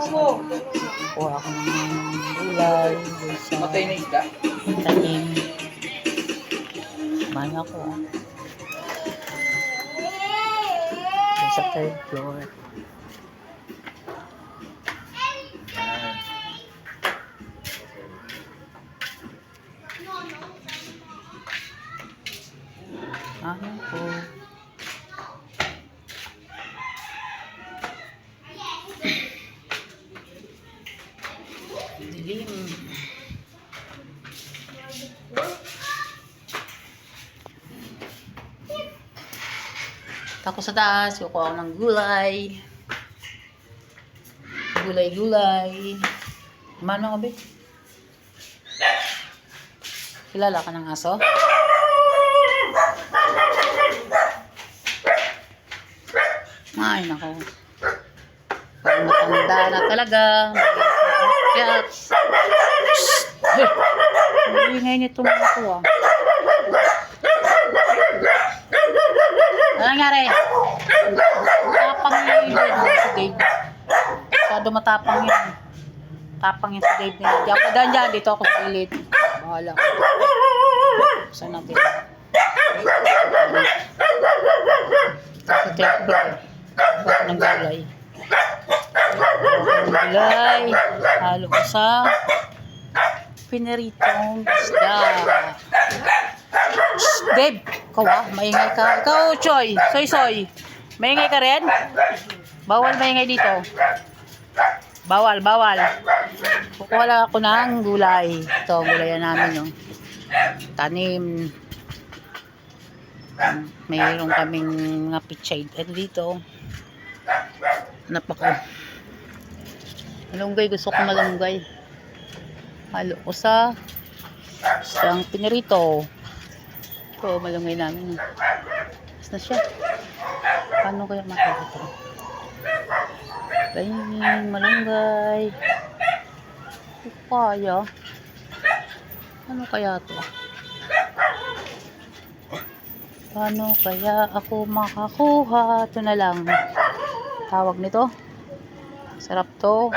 Kuha ako ng gulay. Matay na isda. Tanim. Kumain ako. Sa third floor. Ano po? Dilim. Ako sa taas, kukuha ako ng gulay. Gulay. Mano ka ba? Kilala ka ng aso? Ay, nako. Pag matanda na talaga. Yes. Ang ingay nito mga ko ah. Ano nangyari? Tapang yun si Dave. Masyado matapang yun. Tapang yun si Dave. Di ako dyan. Dito ako sa gilid. Bahala ko. Saan natin? Sa table. Ba't ng gulay? Gulay. Halo ko sa pinaritong isda. Dave, ikaw maingay ka. Ikaw, Choy, Soy. Maingay ka rin? Bawal maingay dito. Bawal. Kukuha lang ako ng gulay. Ito, gulayan namin, no. Tanim. Mayroon kaming mga pichay. Ito dito. Napaka. Malunggay, gusto ko malunggay. Halo ko sa isang pinirito. Ito, malunggay namin. Tapos na siya. Paano kaya makikita? Ayun, malunggay. Kaya. Ano kaya to? Paano kaya ako makakuha? Ito na lang. Tawag nito. Sarap to.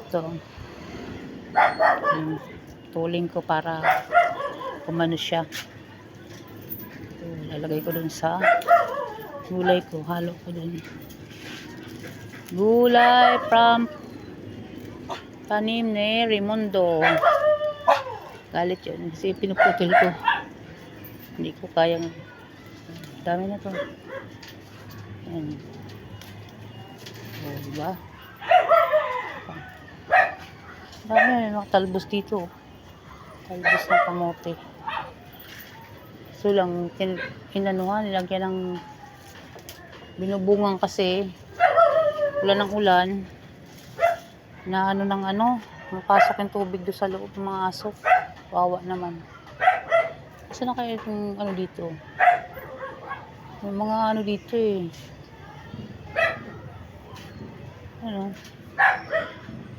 Ito. Tuling ko para kumano siya. Ito, lalagay ko dun sa gulay ko. Halo ko dun. Gulay from tanim ni Raimundo. Galit yun kasi pinuputol ko. Hindi ko kayang. Dami na to. Ayan. O, diba? Dami na nakatalbos dito. Talbos ng kamote. So lang, inanuhan, nilagyan ng binubungan kasi ulan ng ulan na napasok yung tubig doon sa loob ng mga aso. Wawa naman. Kasi na kaya yung dito? May mga dito eh.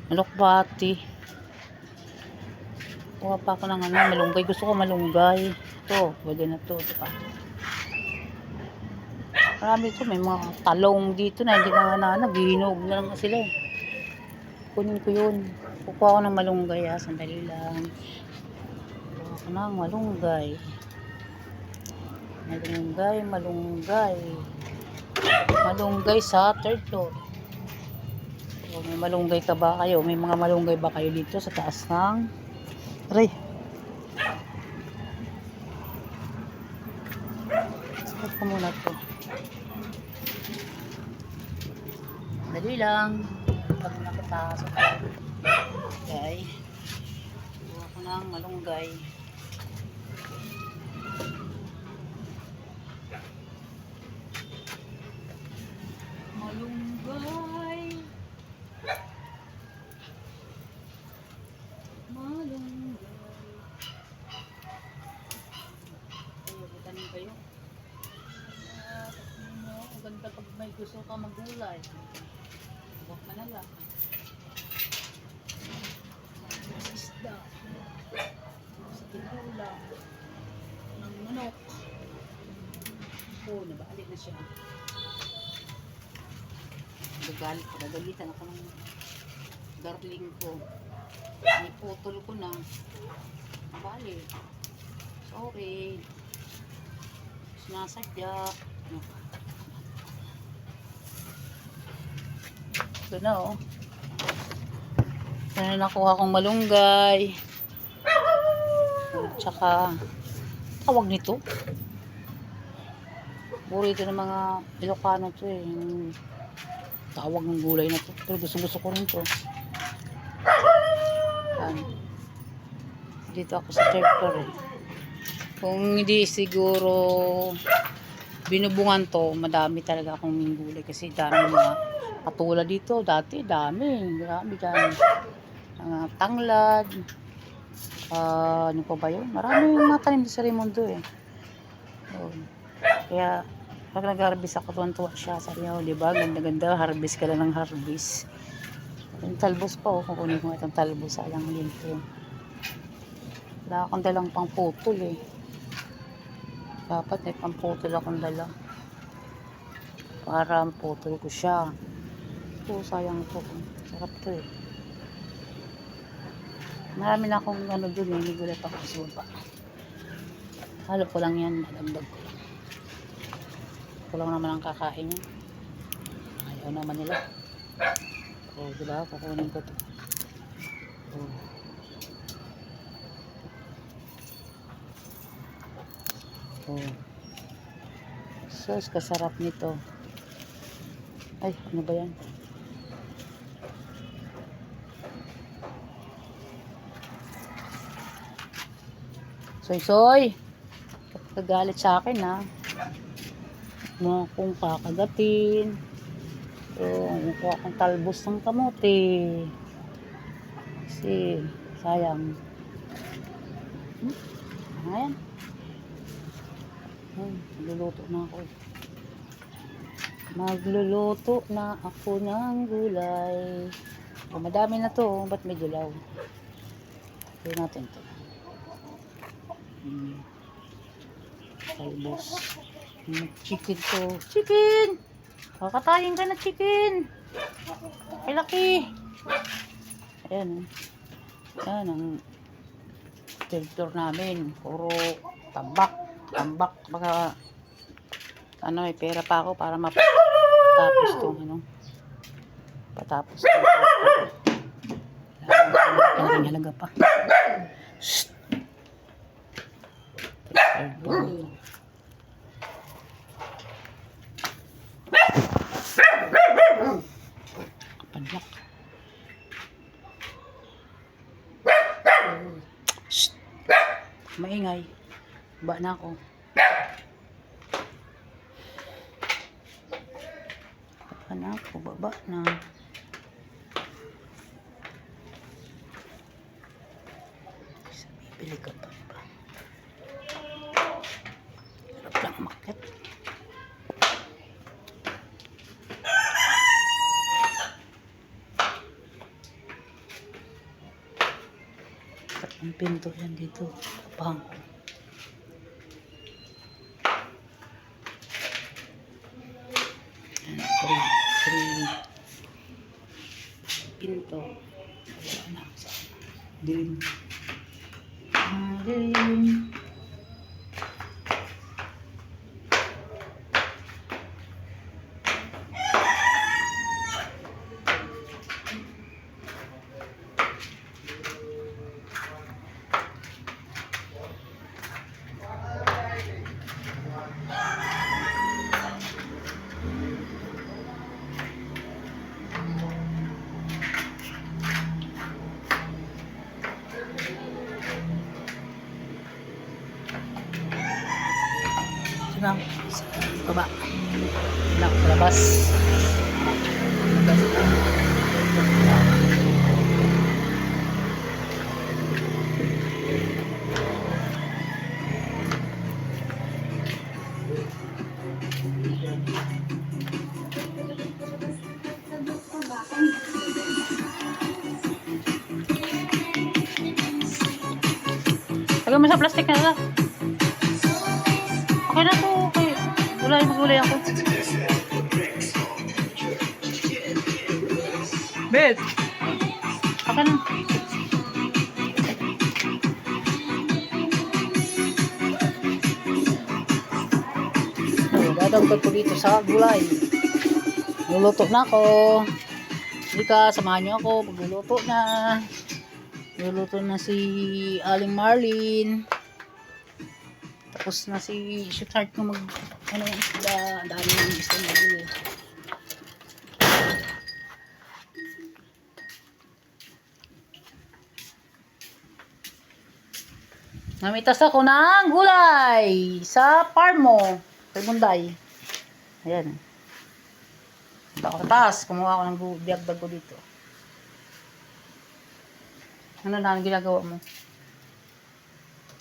Malukbati. Kuha pa ako ng malunggay. Gusto ko malunggay. Ito, pwede na to. Diba? Marami ito. May mga talong dito na hindi na naghihinog na lang sila eh. Kunin ko yun. Kukuha ko ng malunggay ha. Sandali lang. Kukuha ko ng malunggay. Malunggay sa third floor. So, may malunggay ka ba kayo? May mga malunggay ba kayo dito sa taas ng aray? Stop ko muna to. Dali lang. Pag nakita sa okay. Kuha ko ng malunggay. Kayo. Maganda pag may gusto ka magulay. Huwag ka na lang. Sa isda. Sa tinula. Ng manok. Nabalik na siya. Nagagalit, pagagalitan ako ng darling ko. May putol ko na. Bali. Sorry. Sinasadya. Ito na oh. Ito na nakuha kong malunggay. At saka, tawag nito. Burrito ng mga Ilocano to eh. Yung tawag ng gulay na to. Pero gusto ko rin to. Yan. Dito ako sa third floor eh. Kung hindi siguro binubungan to, madami talaga akong gulay. Kasi dami mga patula dito. Dati dami. Marami dyan. Tanglad. Ano pa ba yun? Marami yung mga tanim sa Raimundo eh. Kaya pag nag-harvest ako, tuwan-tuwa siya. Sabi niya, diba? Ganda-ganda. Harvest ka lang ng harvest. Yung talbos pa, oh. Kukunin ko itong talbos. Sayang yun to. Wala akong dalang pang putol, eh. Dapat may pang putol akong dala. Para putol ko siya. Oh, sayang to. Sarap to, eh. Marami na akong ano dun, eh. Nigulay pa ako sa baba. Halo ko lang yan. Madagdag ko lang. Kulang naman ang kakain niya. Ayaw naman nila. O, diba? Kukunin ko ito. Sus, kasarap nito. Ay, ano ba yan? Soy! Kagalit sa akin, ha? Mga kung kakagatin. Kuha akong talbos ng kamote. Kasi, sayang. Ano yan? Magluluto na ako. Magluluto na ako ng gulay. Madami na to. Ba't may dilaw? Ito natin to. Talbos. Chicken to. Chicken! Kakatayin ka na chicken. Laki. Ayan. Ayan ang filter namin. Puro tambak. Tambak. Baka ano eh, pera pa ako para mapatapos to. Ano? Patapos to. Kailangan halaga pa. Shhh. Padlak. Shhh. Maingay. Ba na ako. Baba na ako. Baba na. Bibili ka pa ba? Harap lang umakit. Ang pinto yan dito. Kapang. Three pinto. Wala na. Dilim. Dilim. Lang sa baba. Lang sa labas. Lagyan mo sa plastic na lang. Okay na to. Okay. Gulay ako. Bet. Akan na. Dadagdag ko dito sa gulay. Luluto na ako. Hindi ka, samahan niyo ako. Magluluto na. Luluto na si Aling Marlene. Tapos na si Sweetheart ko mag ano yung isda. Dami ng isda na bili. Namitas ako ng gulay sa farm mo. Kay Bunday. Ayan. Punta ako sa taas. Kumuha ako ng biyagdag ko dito. Ano na ang ginagawa mo?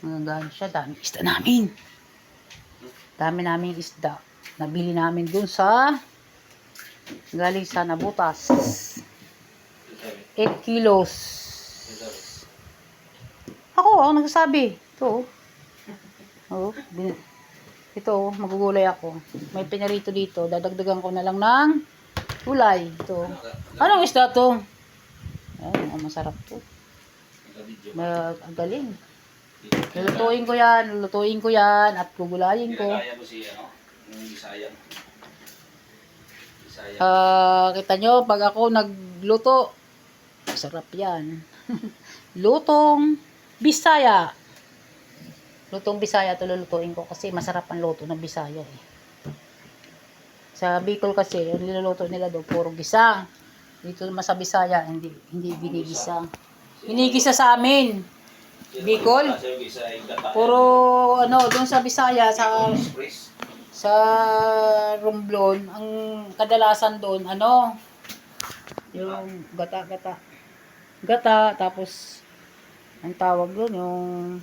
Nagagano siya. Dami isda namin. Dami namin isda. Nabili namin dun sa galing sa Nabutas. 8 kilos. Ako nagsasabi. Ito. Oh, ito, magugulay ako. May pinarito dito. Dadagdagan ko na lang ng gulay. Ito. Anong isda to? Ayan, masarap to. Magaling. Lulutuin ko yan, at gugulayin ko. Kita nyo, pag ako nagluto, masarap yan. Lutong Bisaya. Lutong Bisaya ito lulutuin ko kasi masarap ang luto ng Bisaya eh. Sa Bicol kasi, yung niluluto nila doon, puro gisa. Dito naman sa Bisaya, hindi ginigisa. Ginigisa sa amin. Bicol. Puro ano, doon sa Bisaya, sa Romblon, ang kadalasan doon, ano, yung gata, tapos ang tawag doon, yung